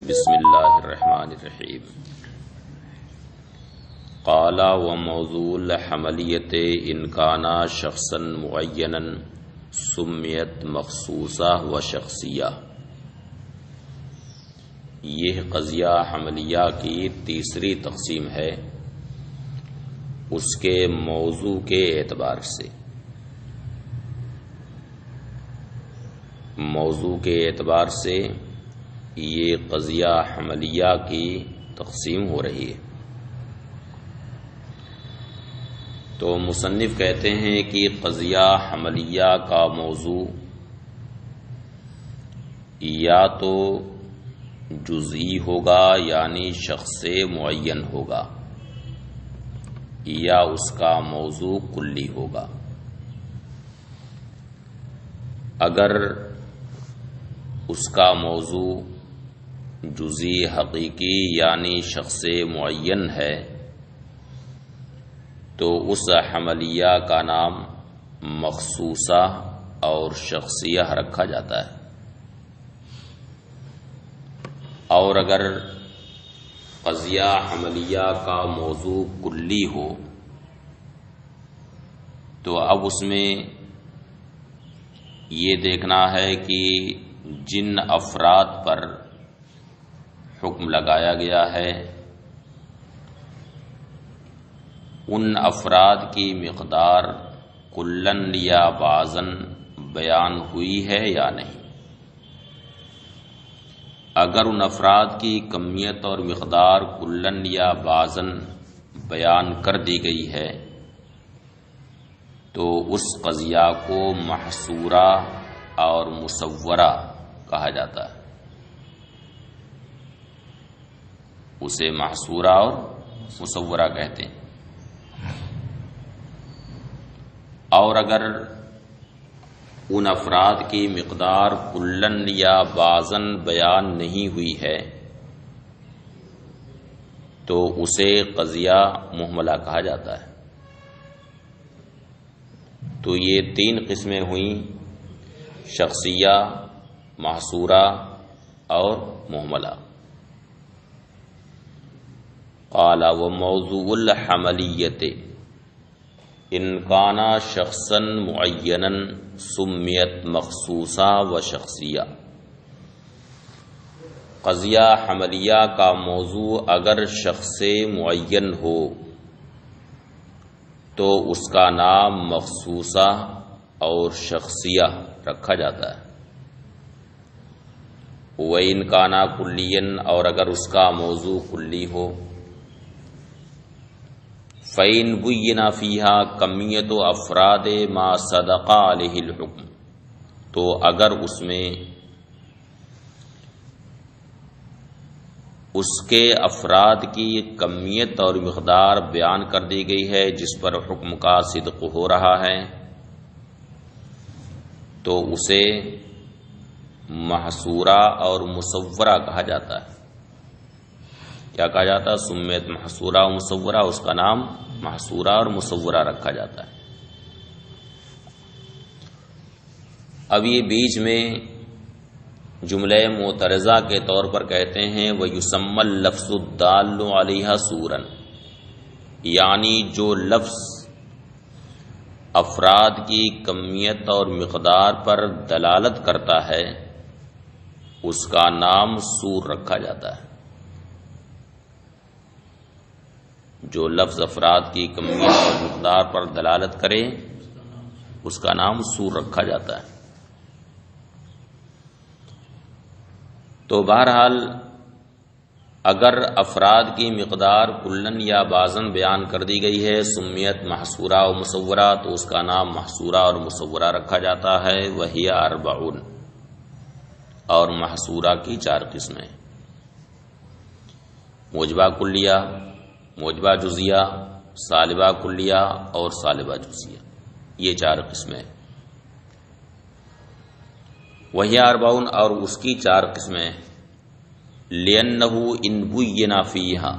بسم اللہ الرحمن الرحیم۔ قال وموضوع الحملیت ان کانا شخصا معینا سمیت مخصوصہ و شخصیہ۔ یہ قضیہ حملیہ کی تیسری تقسیم ہے اس کے موضوع کے اعتبار سے۔ موضوع کے اعتبار سے یہ قضیہ حملیہ کی تقسیم ہو رہی ہے۔ تو مصنف کہتے ہیں کہ قضیہ حملیہ کا موضوع یا تو جزئی ہوگا یعنی شخص معین ہوگا، یا اس کا موضوع کلی ہوگا۔ اگر اس کا موضوع جزئی حقیقی یعنی شخص معین ہے تو اس حملیہ کا نام مخصوصہ اور شخصیہ رکھا جاتا ہے، اور اگر قضیہ حملیہ کا موضوع کلی ہو تو اب اس میں یہ دیکھنا ہے کہ جن افراد پر حکم لگایا گیا ہے ان افراد کی مقدار کلن یا بعضاً بیان ہوئی ہے یا نہیں۔ اگر ان افراد کی کمیت اور مقدار کلن یا بعضاً بیان کر دی گئی ہے تو اس قضیہ کو محصورہ اور مصورہ کہا جاتا ہے۔ اسے محصورہ اور مصورہ کہتے ہیں۔ اور اگر ان افراد کی مقدار کلن یا بعضاً بیان نہیں ہوئی ہے تو اسے قضیہ مہملہ کہا جاتا ہے۔ تو یہ تین قسمیں ہوئیں، شخصیہ، محصورہ اور مہملہ۔ قال وموضوع الحملیت ان کانا شخصا معینا سمیت مخصوصہ و شخصیہ۔ قضیہ حملیہ کا موضوع اگر شخص معین ہو تو اس کا نام مخصوصہ اور شخصیہ رکھا جاتا ہے۔ وَإِنْ كَانَ كُلِّيًّا، اور اگر اس کا موضوع کلی ہو۔ فَإِنْ بُيِّنَ فِيهَا كَمِّيَّةُ أَفْرَادِ مَا صَدَقَ عَلَيْهِ الْحُكْمُ، تو اگر اس میں اس کے افراد کی کمیت اور مقدار بیان کر دی گئی ہے جس پر حکم کا صدق ہو رہا ہے تو اسے محصورہ اور مصورہ کہا جاتا ہے۔ کیا کہا جاتا ہے؟ سمیت محصورہ و مصورہ، اس کا نام محصورہ اور مصورہ رکھا جاتا ہے۔ اب یہ بیچ میں جملہ معترضہ کے طور پر کہتے ہیں وَيُسَمَّى اللَّفْظُ الدَّالُّ عَلَيْهَا سُورًا، یعنی جو لفظ افراد کی کمیت اور مقدار پر دلالت کرتا ہے اس کا نام سور رکھا جاتا ہے۔ جو لفظ افراد کی کمیت اور مقدار پر دلالت کرے اس کا نام سور رکھا جاتا ہے۔ تو بہرحال اگر افراد کی مقدار کلن یا بعضاً بیان کر دی گئی ہے سمیت محصورہ و مصورہ تو اس کا نام محصورہ اور مصورہ رکھا جاتا ہے۔ وہی 40، اور محصورہ کی 4 قسمیں، موجبہ کلیہ، موجبہ جزیہ، سالبہ کلیہ اور سالبہ جزیہ، یہ 4 قسمیں۔ وہی 40، اور اس کی 4 قسمیں، لِأَنَّهُ إِنْ بُيِّنَ فِيهَا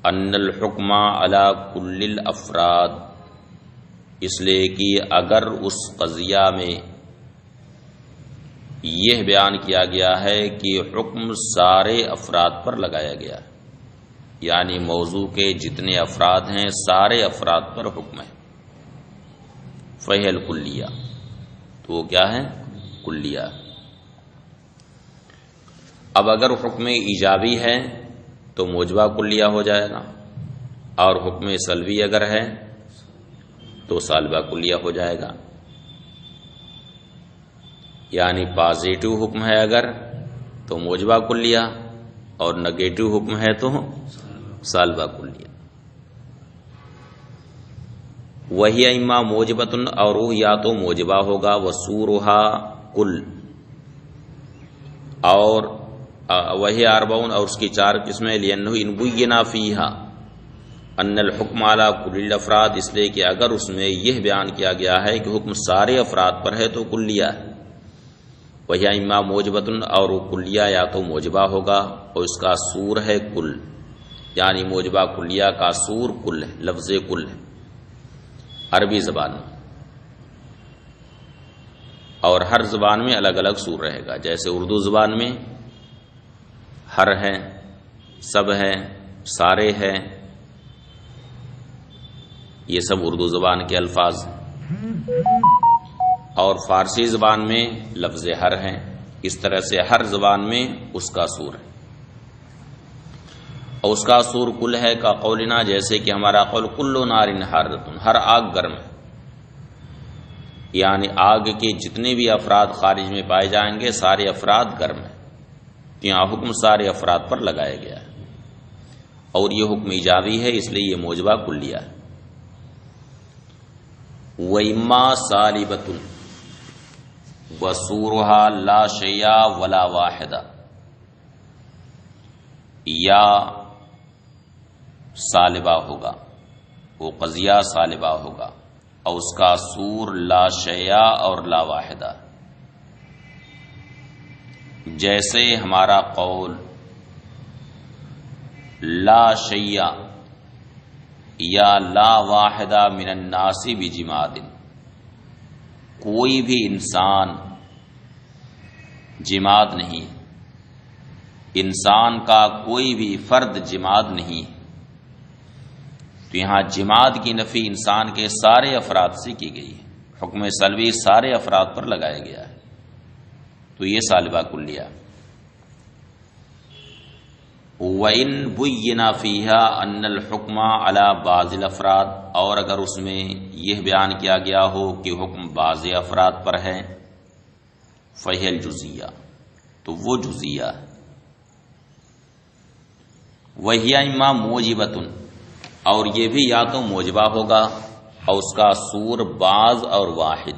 أَنَّ الْحُكْمَ عَلَى كُلِّ الْأَفْرَادِ، اس لیے کہ اگر اس قضیہ میں یہ بیان کیا گیا ہے کہ حکم سارے افراد پر لگایا گیا ہے، یعنی موضوع کے جتنے افراد ہیں سارے افراد پر حکم ہے۔ فہل کلیہ، تو وہ کیا ہے؟ کلیہ۔ اب اگر حکم ایجابی ہے تو موجبہ کلیہ ہو جائے گا، اور حکم سلبی اگر ہے تو سالبہ کلیہ ہو جائے گا۔ یعنی پازیٹو حکم ہے اگر تو موجبہ کلیہ، اور نگیٹو حکم ہے تو سالبہ کلیہ۔ وہی اما موجبتن، اور وہ یا تو موجبہ ہوگا، وسورہا کل، اور وہی اربعون، اور اس کی 4 قسمیں، لأنہ ان بینا فیہا ان الحکم علی کل الافراد، اس لیے کہ اگر اس میں یہ بیان کیا گیا ہے کہ حکم سارے افراد پر ہے تو کلیہ ہے۔ وہی اما موجبتن، اور وہ کلیہ یا تو موجبہ ہوگا اور اس کا سور ہے کل، یعنی موجبہ کلیہ کا سور کل ہے، لفظ کل ہے عربی زبان میں، اور ہر زبان میں الگ الگ سور رہے گا۔ جیسے اردو زبان میں ہر ہے، سب ہے، سارے ہے، یہ سب اردو زبان کے الفاظ ہیں، اور فارسی زبان میں لفظ ہر ہیں۔ اس طرح سے ہر زبان میں اس کا سور ہے، اور اس کا سور کل ہے، کا قولنا، جیسے کہ ہمارا قول کل نار حارۃ، ہر آگ گرم ہے، یعنی آگ کے جتنے بھی افراد خارج میں پائے جائیں گے سارے افراد گرم ہیں۔ تو یہاں حکم سارے افراد پر لگایا گیا ہے، اور یہ حکم ایجابی ہے، اس لیے یہ موجبہ کلیہ ہے۔ وَإِمَّا سَالِبَةٌ وَسُورُهَا لَا شَيْءَ وَلَا وَاحِدَ، یا سالبہ ہوگا، وہ قضیہ سالبہ ہوگا، اور اس کا سور لا شیء اور لا واحدہ، جیسے ہمارا قول لا شیء یا لا واحدہ من الناس بجماد، کوئی بھی انسان جماد نہیں، انسان کا کوئی بھی فرد جماد نہیں۔ تو یہاں جماد کی نفی انسان کے سارے افراد سے کی گئی ہے، حکم سلبی سارے افراد پر لگایا گیا ہے، تو یہ سالبہ کلیہ۔ وَإِن بُيِّنَ فِيهَا أَنَّ الْحُكْمَ عَلَى بَعْضِ الْأَفْرَادِ، اور اگر اس میں یہ بیان کیا گیا ہو کہ حکم بعض افراد پر ہے، فَهِيَ الْجُزِيَّةُ، تو وہ جزیہ ہے۔ وَهِيَ إِمَّا مُوجِبَةٌ، اور یہ بھی یا تو موجبہ ہوگا اور اس کا سور بعض اور واحد،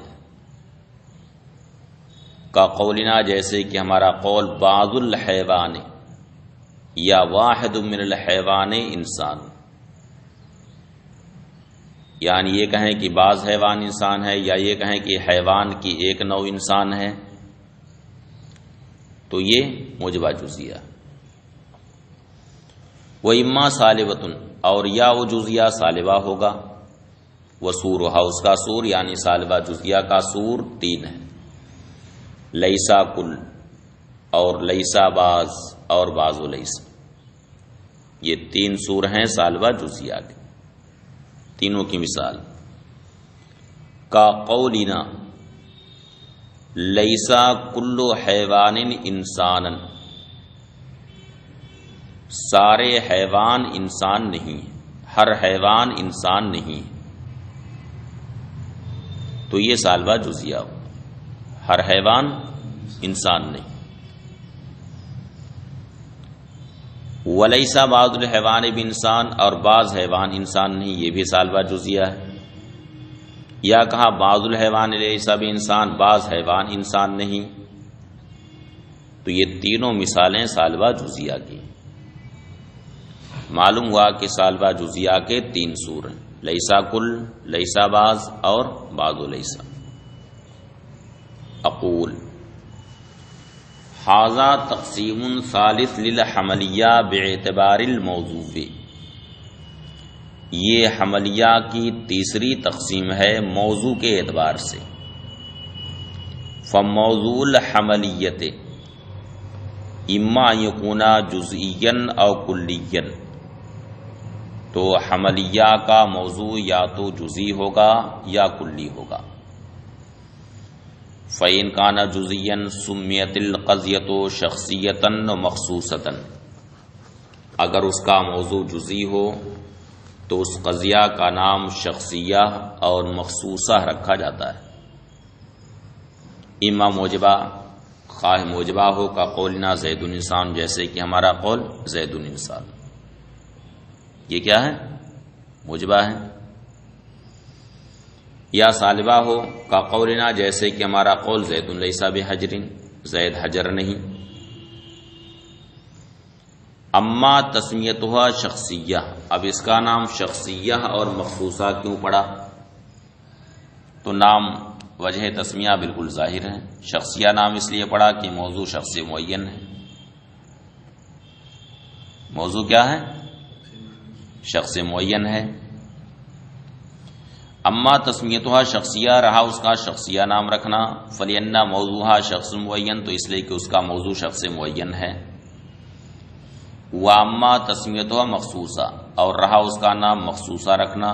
کا قولنا، جیسے کہ ہمارا قول بعض الحیوان یا واحد من الحیوان انسان، یعنی یہ کہیں کہ بعض حیوان انسان ہے، یا یہ کہیں کہ حیوان کی ایک نوع انسان ہے، تو یہ موجبہ جزیہ۔ وَإِمَّا صَالِبَةٌ، اور یا وہ جزیہ صالبہ ہوگا، وَسُورُهَا، اس کا سور یعنی صالبہ جزیہ کا سور 3 ہے، لیسا کل، اور لیسا بعض، اور بعض و لیسا، یہ 3 سور ہیں صالبہ جزیہ کے، تینوں کی مثال کا قولنا لیسا کل حیوان انسانا، سارے حیوان انسان نہیں، ہر حیوان انسان نہیں، تو یہ سالبہ جزیہ ہو، ہر حیوان انسان نہیں۔ ولیسا بعض الحیوان بانسان، اور بعض حیوان انسان نہیں، یہ بھی سالبہ جزیہ ہے۔ یا کہا بعض الحیوان لیسا بانسان، بعض حیوان انسان نہیں، تو یہ تینوں مثالیں سالبہ جزیہ کی۔ معلوم ہوا کہ سالبہ جزیہ کے 3 سور ہیں، لیسا کل، لیسا بعض، اور بعض و لیسا۔ اقول ھذا تقسیم ثالث للحملیہ باعتبار الموضوع، یہ حملیہ کی تیسری تقسیم ہے موضوع کے اعتبار سے۔ فموضوع الحملیت اما یکونا جزئیاً او کلیاً، تو حملیہ کا موضوع یا تو جزئی ہوگا یا کلی ہوگا۔ فَإِنْ كَانَ جُزْئِيًّا سُمِّيَتِ الْقَضْيَةُ شَخْصِيَّةً وَمَخْصُوصَةً، اگر اس کا موضوع جزئی ہو تو اس قضیہ کا نام شخصیہ اور مخصوصہ رکھا جاتا ہے۔ اما موجبہ، خواہ موجبہ ہو کا قولنا زید انسان، جیسے کہ ہمارا قول زید انسان، یہ کیا ہے؟ موجبہ ہے۔ یا سالبہ ہو کا قولنا، جیسے کہ ہمارا قول زید لیس بحجر، زید حجر نہیں۔ اما تسمیتها شخصیہ، اب اس کا نام شخصیہ اور مخصوصہ کیوں پڑا؟ تو نام وجہ تسمیہ بالکل ظاہر ہے، شخصیہ نام اس لیے پڑا کہ موضوع شخص معین ہے۔ موضوع کیا ہے؟ شخص معین ہے۔ اما تسمیتها شخصیہ، رہا اس کا شخصیہ نام رکھنا، فلینہ موضوعها شخص معین، تو اس لیے کہ اس کا موضوع شخص معین ہے۔ واما تسمیتها مخصوصہ، اور رہا اس کا نام مخصوصہ رکھنا،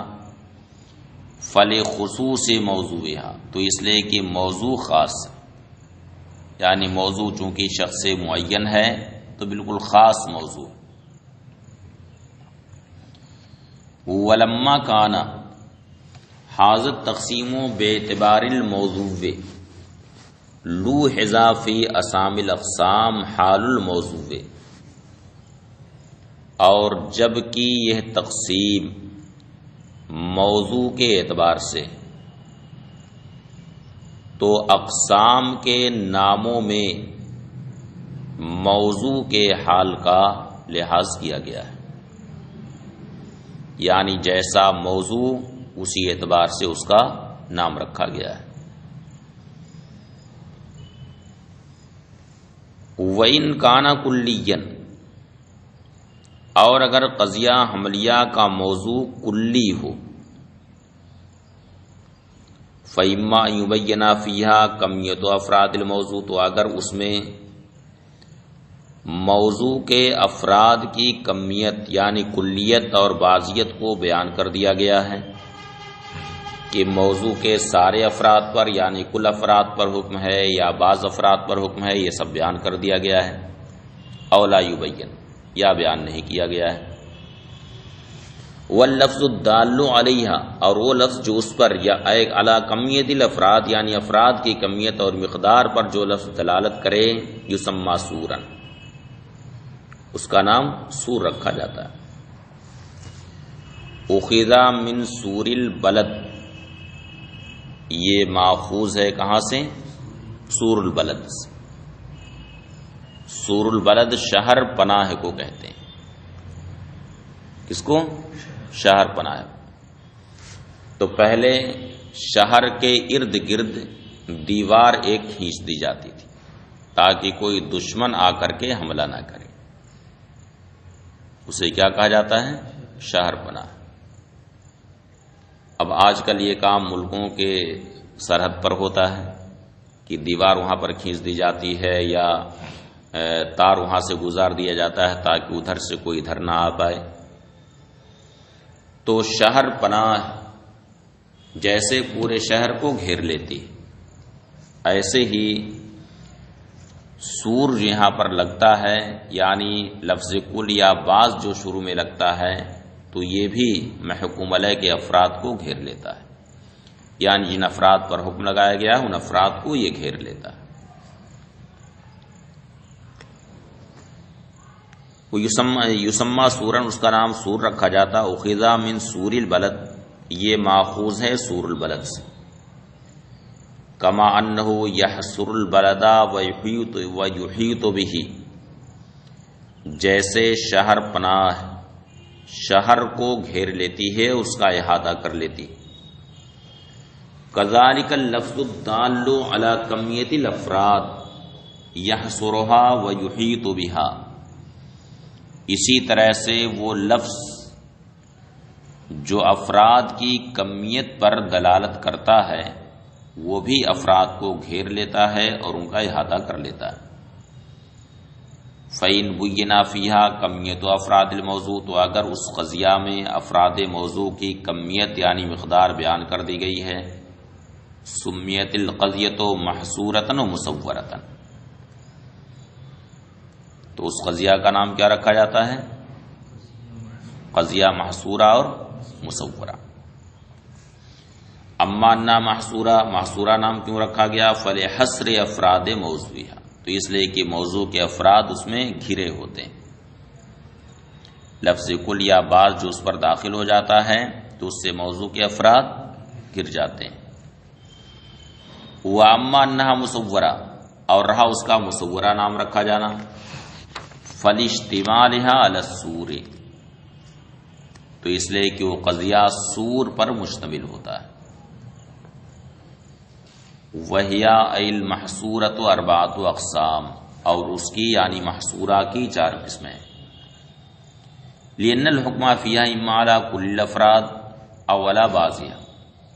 فلخصوص موضوعها، تو اس لیے کہ موضوع خاص، یعنی موضوع چونکہ شخص معین ہے تو بالکل خاص موضوع۔ ولما کان حاضر تقسیم باعتبار الموضوع لوحظ فی اسامی الاقسام حال الموضوع، اور جب کہ یہ تقسیم موضوع کے اعتبار سے، تو اقسام کے ناموں میں موضوع کے حال کا لحاظ کیا گیا ہے، یعنی جیسا موضوع اسی اعتبار سے اس کا نام رکھا گیا ہے۔ وَإِنْ كَانَ كُلِّيًّا، اور اگر قضیہ حملیہ کا موضوع کلی ہو، فَإِمَّا أَن يُبَيَّنَ فِيهَا كَمِّيَّةُ أَفْرَادِ الْمَوْضُوع، تو اگر اس میں موضوع کے افراد کی کمیت یعنی کلیت اور بعضیت کو بیان کر دیا گیا ہے، کہ موضوع کے سارے افراد پر یعنی کل افراد پر حکم ہے یا بعض افراد پر حکم ہے، یہ سب بیان کر دیا گیا ہے۔ او لا یبین، یا بیان نہیں کیا گیا ہے۔ واللفظ الدال علیہ، اور وہ لفظ جو اس پر یا علی کمیت الافراد یعنی افراد کی کمیت اور مقدار پر جو لفظ دلالت کرے، یسمى سورا، اس کا نام سور رکھا جاتا ہے۔ اخذ من سور البلد، یہ ماخوذ ہے کہاں سے؟ سور البلد سے۔ سور البلد شہر پناہ کو کہتے ہیں۔ کس کو؟ شہر پناہ۔ تو پہلے شہر کے ارد گرد دیوار ایک کھینچ دی جاتی تھی تاکہ کوئی دشمن آ کر کے حملہ نہ کرے، اسے کیا کہا جاتا ہے؟ شہر پناہ۔ اب آج کل یہ کام ملکوں کے سرحد پر ہوتا ہے کہ دیوار وہاں پر کھینچ دی جاتی ہے یا تار وہاں سے گزار دیا جاتا ہے تاکہ ادھر سے کوئی ادھر نہ آ پائے۔ تو شہر پناہ جیسے پورے شہر کو گھیر لیتی، ایسے ہی سور یہاں پر لگتا ہے، یعنی لفظ کل یا بعض جو شروع میں لگتا ہے تو یہ بھی محکوم علیہ کے افراد کو گھیر لیتا ہے، یعنی جن افراد پر حکم لگایا گیا ہے ان افراد کو یہ گھیر لیتا ہے۔ یسمى سورن، اس کا نام سور رکھا جاتا۔ اخذ من سور البلد، یہ ماخوذ ہے سور البلد سے۔ کما انہ یحصر البلد ویحیط بہ، جیسے شہر پناہ شہر کو گھیر لیتی ہے، اس کا احاطہ کر لیتی۔ کذالک اللفظ الدال علی کمیت الافراد یحصرها ویحیط بها، اسی طرح سے وہ لفظ جو افراد کی کمیت پر دلالت کرتا ہے، وہ بھی افراد کو گھیر لیتا ہے اور ان کا احاطہ کر لیتا ہے۔ فَإِن بُيِّنَ فِيهَا کمیت افراد الموضوع، تو اگر اس قضیہ میں افراد موضوع کی کمیت یعنی مقدار بیان کر دی گئی ہے، سمیت القضیۃ محصورۃ و مصورۃ، تو اس قضیہ کا نام کیا رکھا جاتا ہے؟ قضیہ محصورہ اور مصورہ۔ اما نہ محصورہ نام کیوں رکھا گیا؟ فلحصر افراد موضوعہ، تو اس لیے کہ موضوع کے افراد اس میں گھرے ہوتے ہیں۔ لفظ کل یا بعض جو اس پر داخل ہو جاتا ہے تو اس سے موضوع کے افراد گر جاتے ہیں۔ واما انہا مصورہ، اور رہا اس کا مصورہ نام رکھا جانا، فلاشتمالھا علی السور، تو اس لیے کہ وہ قضیہ سور پر مشتمل ہوتا ہے۔ وہیا المحصورۃ اربعۃ اقسام، اور اس کی یعنی محصورہ کی 4 قسمیں، لأن الحکم فیہا اما علی کل الافراد او علی بعضھا،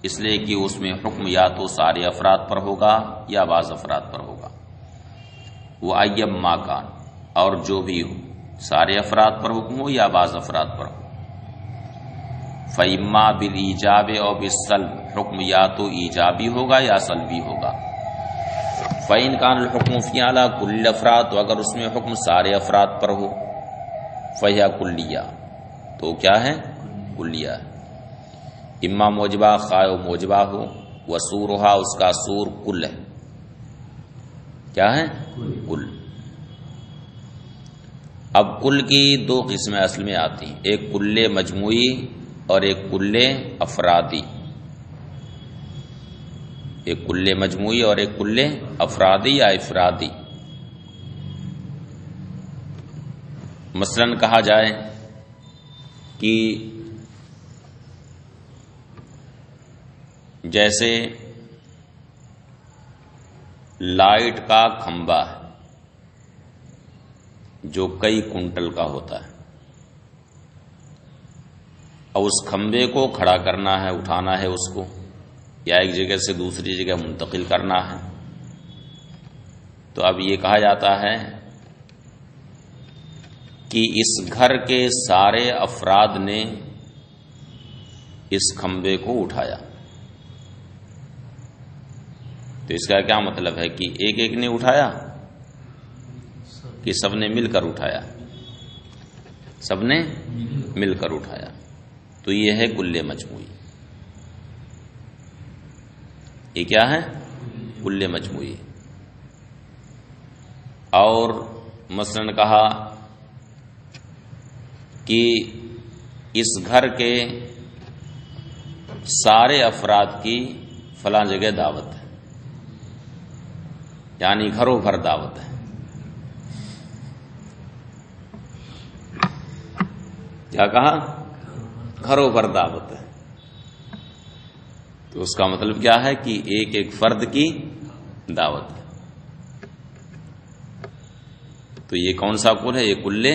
اس لیے کہ اس میں حکم یا تو سارے افراد پر ہوگا یا بعض افراد پر ہوگا۔ وَأَيًّا مَا كَانَ، اور جو بھی ہو، سارے افراد پر حکم ہو یا بعض افراد پر ہو۔ فَإِمَّا بِالْإِيجَابِ أَوْ بِالسَّلْبِ، حکم یا تو ایجابی ہوگا یا سلبی ہوگا۔ فَإِنْ كَانَ الْحُكْمُ فِيهَا عَلَى كُلِّ الْأَفْرَادِ، تو اگر اس میں حکم سارے افراد پر ہو، فَهِيَ كُلِّيَّةٌ، تو کیا ہے؟ کلیہ ہے۔ اما موجبہ، خواہ موجبہ ہو، وسورها، اس کا سور کل ہے، کیا ہے؟ کل۔ اب کل کی 2 قسمیں اصل میں آتی ہیں، ایک کل مجموعی اور ایک کل افرادی، ایک کل مجموعی اور ایک کل افرادی یا افرادی۔ مثلا کہا جائے کہ جیسے لائٹ کا کھمبا ہے جو کئی کنٹل کا ہوتا ہے، اور اس کھمبے کو کھڑا کرنا ہے، اٹھانا ہے اس کو، یا ایک جگہ سے دوسری جگہ منتقل کرنا ہے، تو اب یہ کہا جاتا ہے کہ اس گھر کے سارے افراد نے اس کھمبے کو اٹھایا۔ تو اس کا کیا مطلب ہے کہ ایک ایک نے اٹھایا کہ سب نے مل کر اٹھایا؟ سب نے مل کر اٹھایا، تو یہ ہے کل مجموعی۔ یہ کیا ہے؟ کل مجموعی۔ اور مثلا کہا کہ اس گھر کے سارے افراد کی فلاں جگہ دعوت ہے، یعنی گھروں بھر دعوت ہے۔ کیا کہا؟ گھروں بھر دعوت ہے، تو اس کا مطلب کیا ہے کہ ایک ایک فرد کی دعوت ہے۔ تو یہ کون سا کل ہے؟ یہ کل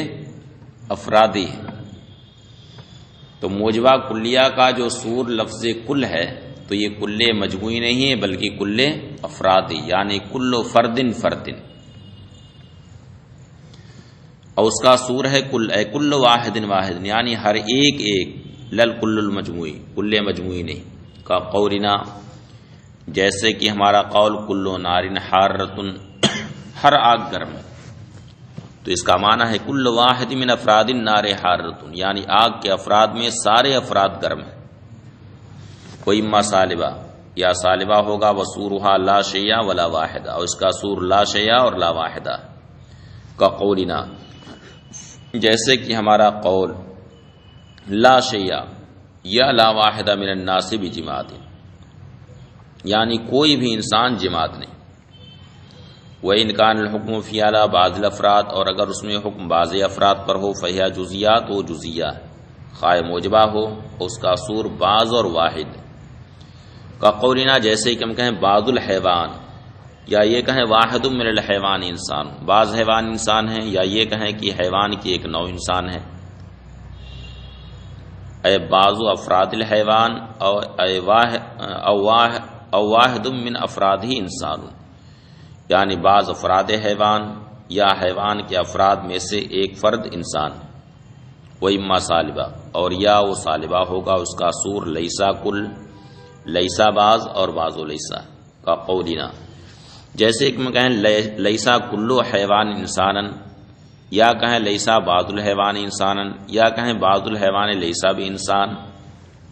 افرادی ہے۔ تو موجبہ کلیہ کا جو سور لفظ کل ہے، تو یہ کل مجموعی نہیں ہے بلکہ کل افرادی، یعنی کل فردن فردن، اور اس کا سور ہے کل، اے کل واحد واحد، یعنی ہر ایک ایک، لل کل المجموعی، کل مجموعی نہیں۔ کا قولنا، جیسے کہ ہمارا قول کل نارن حارتن، ہر آگ گرم ہے، تو اس کا معنی ہے کل واحد من افراد النار حارتن، یعنی آگ کے افراد میں سارے افراد گرم ہیں۔ کوئی اما سالبہ، یا سالبہ ہوگا، وسورها لا شیء ولا واحدہ، اور اس کا سور لا شیء اور لا واحدہ۔ کا قولنا، جیسے کہ ہمارا قول لا شیء یا لا واحدہ من الناس بجماعت، یعنی کوئی بھی انسان جماعت نہیں۔ وَإِنْ كَانَ الْحُكْمُ فِي عَلَى بَعْضِ الْأَفْرَادِ، اور اگر اس میں حکم بعض افراد پر ہو، فَهِيَ جُزْئِيَّاتٌ، وہ جزیہ ہے، خواہ موجبہ ہو، اس کا سور بعض اور واحد۔ کا قولنا، جیسے کہ ہم کہیں بعض الحیوان، یا یہ کہیں واحد من الحیوان انسان، بعض حیوان انسان ہیں، یا یہ کہیں کہ حیوان کی ایک نوع انسان ہے۔ اے بعض افراد الحیوان، او او واحد من افرادہ انسان، یعنی بعض افراد حیوان یا حیوان کے افراد میں سے ایک فرد انسان، وہ اما سالبہ، اور یا وہ سالبہ ہوگا اس کا سور، لیسا کل، لیسا بعض اور بعض و لیسا کا قولنا، جیسے کہ میں کہیں لیسا کلو حیوان انسانن، یا کہیں لیسا بعض الحیوان انسانن، یا کہیں بعض الحیوان لیسا بھی انسان.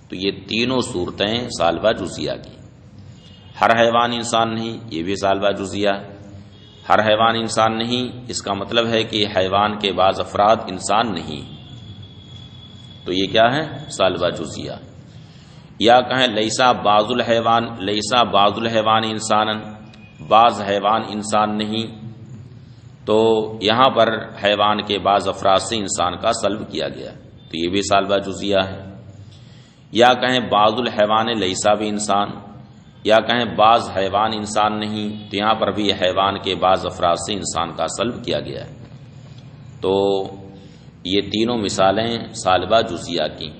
تو یہ تینوں صورتیں سالبہ جزیہ کی. ہر حیوان انسان نہیں، یہ بھی سالبہ جزیہ. ہر حیوان انسان نہیں اس کا مطلب ہے کہ حیوان کے بعض افراد انسان نہیں، تو یہ کیا ہے؟ سالبہ جزیہ. یا کہیں لیسا بعض الحیوان، لیسا بعض الحیوان انسانن، بعض حیوان انسان نہیں، تو یہاں پر حیوان کے بعض افراد سے انسان کا سلب کیا گیا، تو یہ بھی سالبہ جزیہ ہے. یا کہیں بعض الحیوان لیسا بھی انسان، یا کہیں بعض حیوان انسان نہیں، تو یہاں پر بھی حیوان کے بعض افراد سے انسان کا سلب کیا گیا ہے. تو یہ تینوں مثالیں سالبہ جزیہ کی.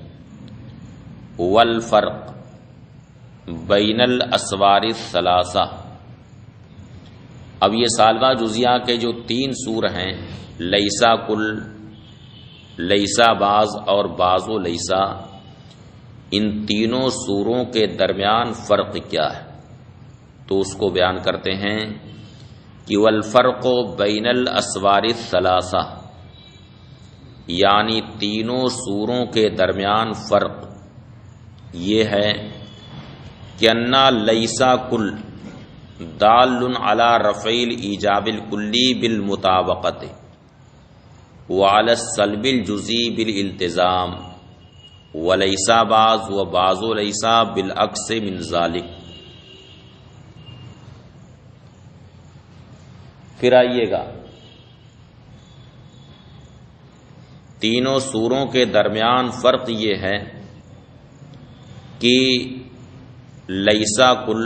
والفرق بین الاسوار الثلاثہ، اب یہ سالبہ جزیہ کے جو تین سور ہیں، لیسا کل، لیسا بعض اور بعض و لیسا، ان تینوں سوروں کے درمیان فرق کیا ہے؟ تو اس کو بیان کرتے ہیں کہ والفرق بین الاسوار الثلاثہ، یعنی تینوں سوروں کے درمیان فرق یہ ہے کہ انا لیسا کل دال علی رفع الایجاب الکلی بالمطابقت وعلی السلب الجزئی بالالتزام، ولیسا بعض و بعض لیسا بالعکس من ذالک. پھر آئیے گا، تینوں سوروں کے درمیان فرق یہ ہے کہ لیسا کل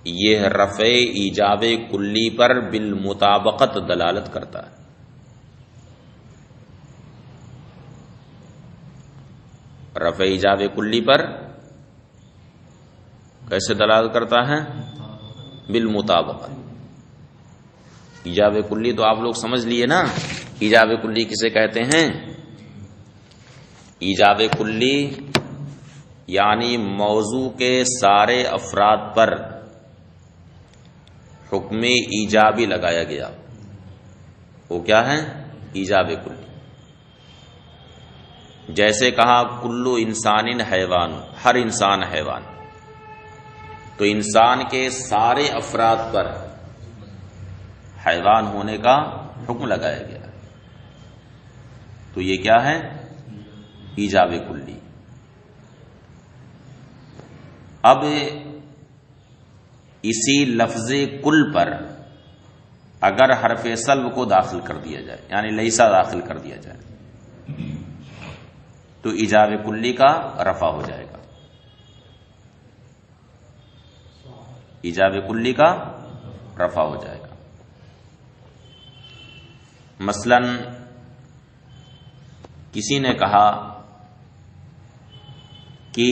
یہ رفع ایجاب کلی پر بالمطابقت دلالت کرتا ہے. رفع ایجاب کلی پر کیسے دلالت کرتا ہے؟ بالمطابقت. ایجاب کلی تو آپ لوگ سمجھ لیے نا، ایجاب کلی کسے کہتے ہیں؟ ایجاب کلی یعنی موضوع کے سارے افراد پر حکم ایجابی لگایا گیا، وہ کیا ہے؟ ایجاب کلی. جیسے کہا کلو انسان حیوان، ہر انسان حیوان، تو انسان کے سارے افراد پر حیوان ہونے کا حکم لگایا گیا، تو یہ کیا ہے؟ ایجاب کلی. اب اسی لفظ کل پر اگر حرف سلب کو داخل کر دیا جائے، یعنی لیسا داخل کر دیا جائے، تو ایجاب کلی کا رفع ہو جائے گا. ایجاب کلی کا رفع ہو جائے گا. مثلا کسی نے کہا کہ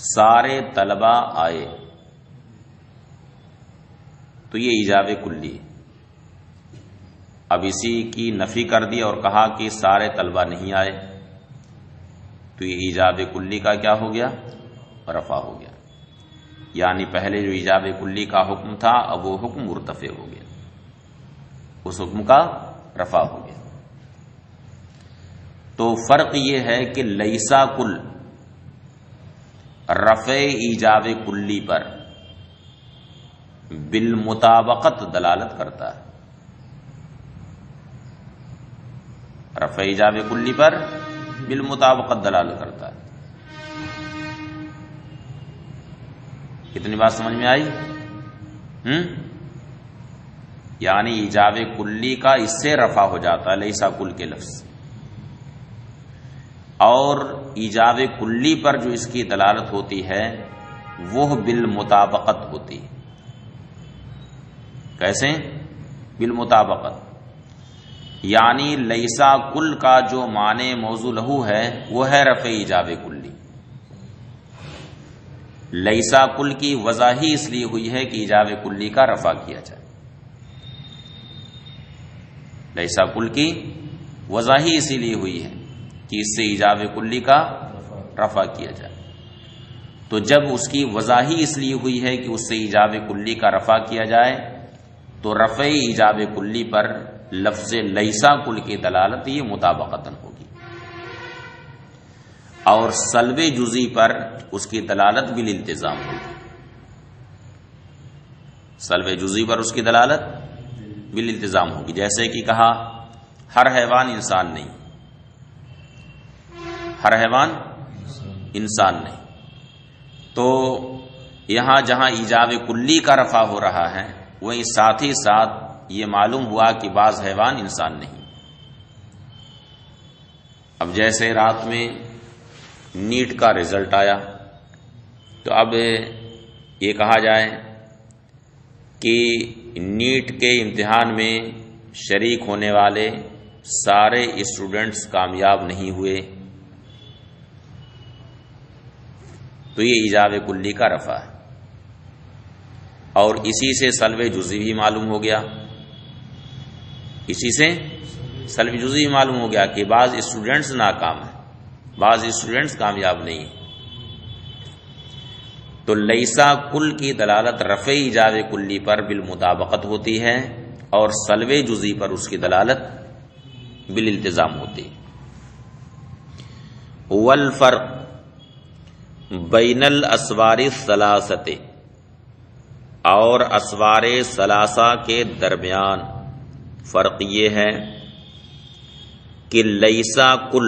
سارے طلبہ آئے، تو یہ ایجاب کلی. اب اسی کی نفی کر دی اور کہا کہ سارے طلبہ نہیں آئے، تو یہ ایجاب کلی کا کیا ہو گیا؟ رفع ہو گیا. یعنی پہلے جو ایجاب کلی کا حکم تھا اب وہ حکم مرتفع ہو گیا، اس حکم کا رفع ہو گیا. تو فرق یہ ہے کہ لیسا کل رفع ایجاب کلی پر بالمطابقت دلالت کرتا ہے. رفع ایجاب کلی پر بالمطابقت دلالت کرتا ہے. کتنی بات سمجھ میں آئی؟ یعنی ایجاب کلی کا اس سے رفع ہو جاتا ہے لیسا کل کے لفظ، اور ایجاب کلی پر جو اس کی دلالت ہوتی ہے وہ بالمطابقت ہوتی. کیسے؟ بالمطابقت. یعنی لیسا کل کا جو معنی موضوع لہو ہے وہ ہے رفع ایجاب کلی، لیسا کل کی وضع ہی اس لیے ہوئی ہے کہ ایجاب کلی کا رفع کیا جائے. لیسا کل کی وضع ہی اسی لیے ہوئی ہے کہ اس سے ایجاب کلی کا رفع کیا جائے. تو جب اس کی وضع ہی اس لیے ہوئی ہے کہ اس سے ایجاب کلی کا رفع کیا جائے تو رفع ایجاب کلی پر لفظ لیسا کل کی دلالت یہ مطابقتاً ہوگی، اور سلب جزئی پر اس کی دلالت بالالتزام ہوگی. سلب جزئی پر اس کی دلالت بالالتزام ہوگی. جیسے کہ کہا ہر حیوان انسان نہیں، ہر حیوان انسان نہیں، تو یہاں جہاں ایجاب کلی کا رفع ہو رہا ہے وہیں ساتھ ہی ساتھ یہ معلوم ہوا کہ بعض حیوان انسان نہیں. اب جیسے رات میں نیٹ کا رزلٹ آیا تو اب یہ کہا جائے کہ نیٹ کے امتحان میں شریک ہونے والے سارے اسٹوڈنٹس کامیاب نہیں ہوئے، تو یہ ایجاب کلی کا رفع ہے. اور اسی سے سلب جزئی بھی معلوم ہو گیا، اسی سے سلب جزئی بھی معلوم ہو گیا کہ بعض اسٹوڈنٹس ناکام ہیں، بعض اسٹوڈنٹس کامیاب نہیں ہیں. تو لیسا کل کی دلالت رفع ایجاب کلی پر بالمطابقت ہوتی ہے اور سلب جزئی پر اس کی دلالت بالالتزام ہوتی ہے. والفرق بین الاسوار الثلاثہ، اور اسوار ثلاثہ کے درمیان فرق یہ ہے کہ لیسا کل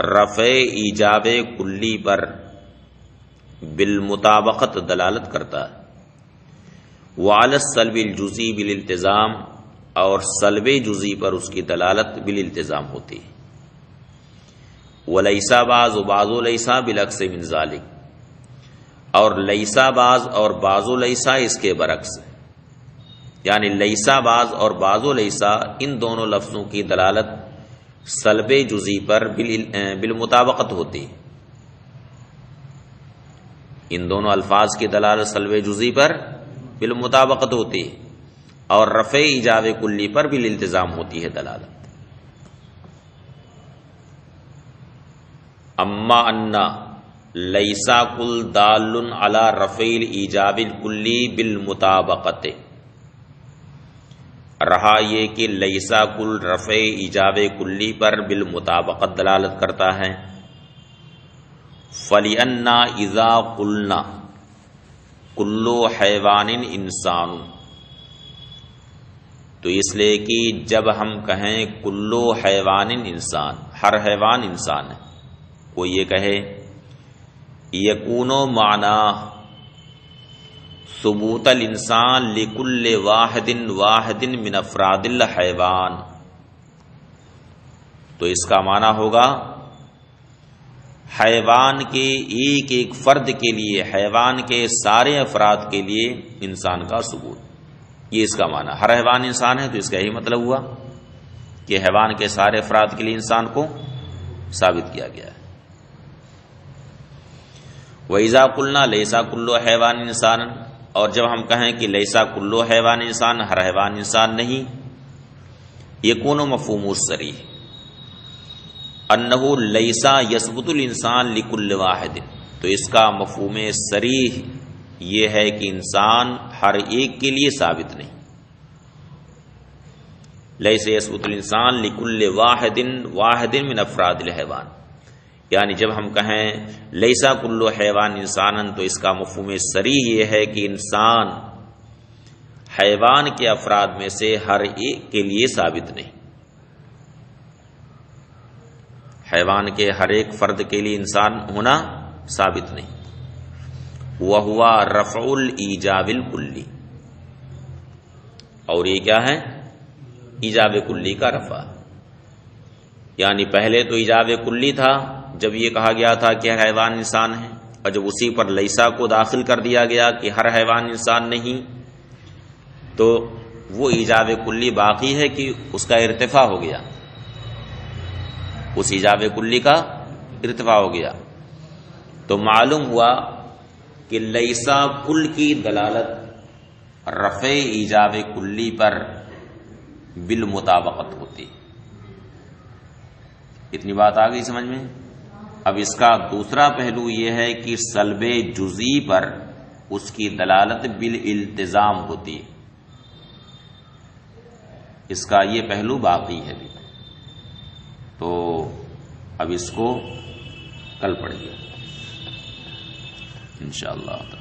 رفع ایجاب کلی پر بالمطابقت دلالت کرتا ہے، وعلی السلب الجزئی بالالتزام، اور سلب جزئی پر اس کی دلالت بالالتزام ہوتی ہے. ولیسا بعض و بعض و لیسا بالعکس من ذالک، اور لیسا بعض اور بعض و لیسا اس کے برعکس، یعنی لیسا بعض اور بعض و لیسا ان دونوں لفظوں کی دلالت سلب جزئی پر بالمطابقت ہوتی ہے. ان دونوں الفاظ کی دلالت سلب جزئی پر بالمطابقت ہوتی ہے اور رفع ایجاب کلی پر بالالتزام ہوتی ہے دلالت. اما انا لیسا کل دال علی رفع ایجاب الکلی بالمطابقت، رہا یہ کہ لیسا کل رفع ایجاب کلی پر بالمطابقت دلالت کرتا ہے. فَلِأَنَّا إِذَا قُلْنَا كُلُّ حَيْوَانٍ انسان، تو اس لیے کہ جب ہم کہیں کلو حیوان انسان، ہر حیوان انسان ہے، کوئی یہ کہے یکون معنی ثبوت الانسان لکل واحد من افراد الحیوان، تو اس کا معنی ہوگا حیوان کے ایک ایک فرد کے لیے، حیوان کے سارے افراد کے لیے انسان کا ثبوت، یہ اس کا معنی. ہر حیوان انسان ہے تو اس کا یہی مطلب ہوا کہ حیوان کے سارے افراد کے لیے انسان کو ثابت کیا گیا ہے. وَإِذَا قُلْنَا لَيْسَا كُلُّ حَيْوَانٍ إِنسَانًا، اور جب ہم کہیں کہ لیسا کلو حیوان انسان، ہر حیوان انسان نہیں، یکون مفہوم الصریح انہ لیسا یثبت الانسان لکل واحد، تو اس کا مفہوم صریح یہ ہے کہ انسان ہر ایک کے لیے ثابت نہیں. لیسا یثبت الانسان لکل واحد من افراد الحیوان، یعنی جب ہم کہیں لیسا کلو حیوان انسانن تو اس کا مفہوم صریح یہ ہے کہ انسان حیوان کے افراد میں سے ہر ایک کے لیے ثابت نہیں، حیوان کے ہر ایک فرد کے لیے انسان ہونا ثابت نہیں. وَهُوَ رَفْعُ الْإِيجَابِ الْكُلِّ، اور یہ کیا ہے؟ ایجاب کلی کا رفع. یعنی پہلے تو ایجاب کلی تھا جب یہ کہا گیا تھا کہ ہر حیوان انسان ہے، اور جب اسی پر لیسا کو داخل کر دیا گیا کہ ہر حیوان انسان نہیں، تو وہ ایجاب کلی باقی ہے کہ اس کا ارتفاع ہو گیا، اس ایجاب کلی کا ارتفاع ہو گیا. تو معلوم ہوا کہ لیسا کل کی دلالت رفع ایجاب کلی پر بالمطابقت ہوتی. اتنی بات آ گئی سمجھ میں. اب اس کا دوسرا پہلو یہ ہے کہ سلب جزئی پر اس کی دلالت بالالتزام ہوتی. اس کا یہ پہلو باقی ہے بھی. تو اب اس کو کل پڑھیے انشاءاللہ.